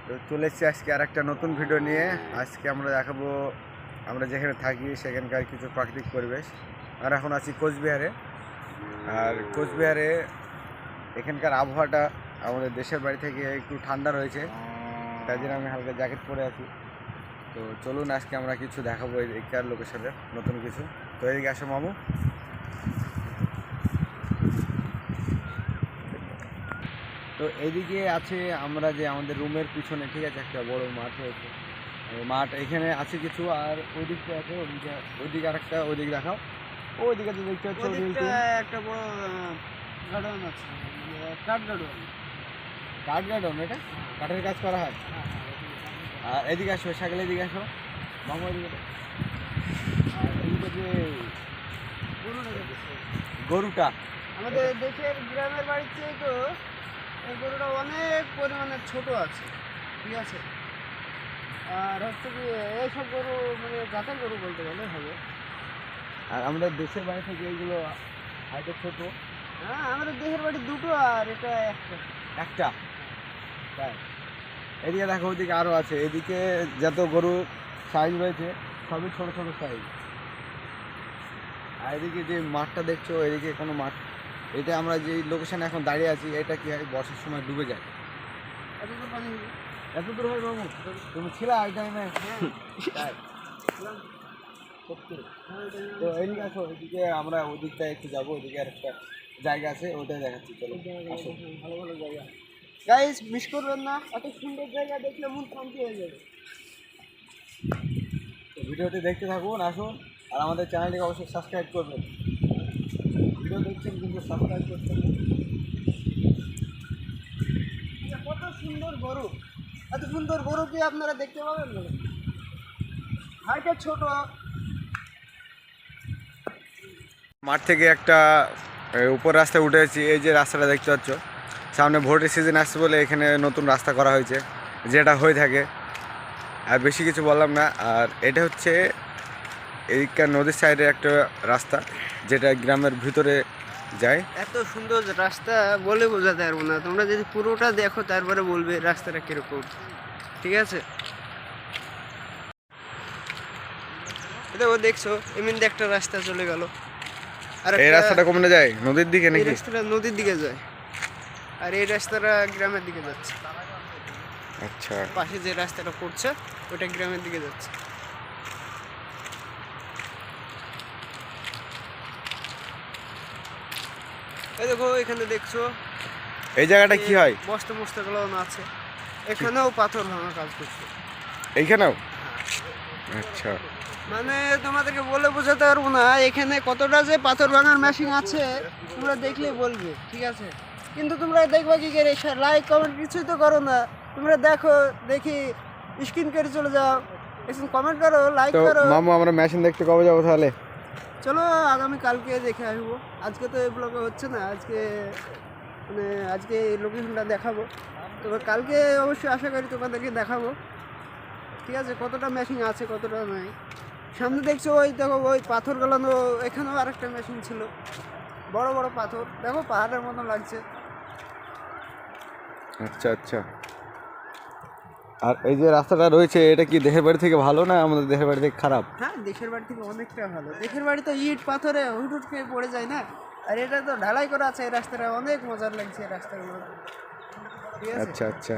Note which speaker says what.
Speaker 1: তো চলে এসেছি আজকে আর একটা নতুন ভিডিও নিয়ে। আজকে আমরা দেখাবো আমরা যেখানে থাকি সেখানকার কিছু প্রাকৃতিক পরিবেশ। আর এখন আছি কোচবিহারে। আর কোচবিহারে এখানকার আবহাওয়াটা আমাদের দেশের বাড়ি থেকে একটু ঠান্ডা রয়েছে, তাই জন্য আমি হালকা জ্যাকেট পরে আছি। তো চলুন আজকে আমরা কিছু দেখাবো এখানকার লোকেশনের নতুন কিছু। তো এদিকে আসো মামু। তো এইদিকে আছে আমরা যে আমাদের রুমের পিছনে, ঠিক আছে, একটা বড় মাঠ রয়েছে। মাঠ এখানে আছে কিছু, আর ওইদিকে আছে, ওইদিকে আর একটা, ওইদিকে দেখাও। ওইদিকে তো দেখতে পাচ্ছ
Speaker 2: একটা বড় গার্ডেন আছে, কাঠ গার্ডেন।
Speaker 1: কাঠ গার্ডেন? এটা কাঠের কাজ করা হয়। আর এদিকে আসো, সাইকেল এদিকে আসো মামু, এদিকে। আর এদিকে যে গরুটা
Speaker 2: আমাদের দেশের গ্রামের বাড়ির চেয়ে তো এই গরুটা অনেক পরিমাণে ছোট আছে, ঠিক আছে। আর হচ্ছে কি এইসব গরু মানে জাতের গরু বলতে গেলে হবে।
Speaker 1: আর আমাদের দেশের বাড়ি থেকে এইগুলো হয়তো ছোট।
Speaker 2: হ্যাঁ, আমাদের দেশের বাড়ি দুটো আর এটা
Speaker 1: একটা। তাই এদিকে দেখো, ওইদিকে আরও আছে। এদিকে যত গরু সাইজ রয়েছে সবই ছোট ছোট সাইজ। আর এদিকে যে মাঠটা দেখছো, এদিকে কোনো মাঠ, এটা আমরা যে লোকেশনে এখন দাঁড়িয়ে আছি, এটা কি হয় বর্ষার সময় ডুবে যায়।
Speaker 2: এত তো পানি।
Speaker 1: এত দূর হয় মামু? তুমি ছিল এই টাইমে? তাই সত্যি? তো এদিকে আসো, এদিকে আমরা ওই দিকটায় একটু যাবো। ওইদিকে আর একটা জায়গা আছে, ওইটাই দেখাচ্ছি। চলো আসো।
Speaker 2: ভালো ভালো জায়গা গাইস, মিস করবেন না। এত সুন্দর জায়গা দেখলে মন শান্তি হয়ে যাবে।
Speaker 1: তো ভিডিওটি দেখতে থাকুন, আসুন। আর আমাদের চ্যানেলটিকে অবশ্যই সাবস্ক্রাইব করবেন। ভিডিও দেখছেন কিন্তু সাবস্ক্রাইব করছেন না।
Speaker 2: কত সুন্দর গরু, এত সুন্দর গরু কি আপনারা দেখতে পাবেন না? হাইটে ছোট।
Speaker 1: মাঠ থেকে একটা উপর রাস্তায় উঠেছি। এই যে রাস্তাটা দেখতে পাচ্ছ, সামনে ভোটের সিজন আসছে বলে এখানে নতুন রাস্তা করা হয়েছে, যেটা হয়ে থাকে। আর বেশি কিছু বললাম না। আর এটা হচ্ছে এইখান নদীর সাইডে একটা রাস্তা, যেটা গ্রামের ভিতরে যায়।
Speaker 2: এত সুন্দর রাস্তা বলে বোঝাতে পারবো না। তোমরা যদি পুরোটা দেখো তারপরে বলবে রাস্তাটা কিরকম, ঠিক আছে। দেখো, দেখছো এমনি একটা রাস্তা চলে গেল। আর
Speaker 1: এই রাস্তাটা কোমনে যায়? নদীর দিকে
Speaker 2: এই
Speaker 1: নাকি?
Speaker 2: রাস্তাটা নদীর দিকে যায়, আর এই রাস্তাটা গ্রামের দিকে যাচ্ছে।
Speaker 1: আচ্ছা,
Speaker 2: পাশে যে রাস্তাটা পড়ছে ওটা গ্রামের দিকে যাচ্ছে। এই দেখো, এখানে দেখছো
Speaker 1: এই জায়গাটা কি হয়?
Speaker 2: মস্ত মস্ত গুলো আছে। এখানেও পাথর ভাঙা কাজ করছে।
Speaker 1: এইখানেও? আচ্ছা,
Speaker 2: মানে তোমাদেরকে বলে বোঝাতে পারবো না এখানে কতটা যে পাথর ভাঙার মেশিন আছে, তোমরা দেখলেই বলবে, ঠিক আছে। কিন্তু তোমরা দেখবা কি করে? লাইক কমেন্ট কিছুই তো করো না। তোমরা দেখো, দেখি স্ক্রিন করে চলে যাও, একটু কমেন্ট করো, লাইক
Speaker 1: তো
Speaker 2: করো।
Speaker 1: মামু আমরা মেশিন দেখতে কবে যাবো তাহলে?
Speaker 2: চলো আগামী কালকে দেখে আসবো। আজকে তো এই ব্লগে হচ্ছে না, আজকে মানে আজকে এই লোকেশনটা দেখাবো। তবে কালকে অবশ্যই আশা করি তোমাদেরকে দেখাবো, ঠিক আছে, কতটা মেশিন আছে কতটা নাই। সামনে দেখছো, ওই দেখো ওই পাথর গলানো, এখানেও আরেকটা মেশিন ছিল, বড় বড় পাথর, দেখো পাহাড়ের মতো লাগছে।
Speaker 1: আচ্ছা আচ্ছা। আর এই যে রাস্তাটা রয়েছে, এটা কি দেশের বাড়ি থেকে ভালো না আমাদের দেশের বাড়ি থেকে খারাপ?
Speaker 2: হ্যাঁ, দেশের বাড়ি থেকে অনেকটা ভালো। দেশের বাড়ি তো ইট পাথরে হুট হুট খেয়ে পড়ে যায় না, আর এটা তো ঢালাই করা আছে। এই রাস্তাটা অনেক মজার লাগছে, এই রাস্তাগুলো, ঠিক আছে।
Speaker 1: আচ্ছা আচ্ছা।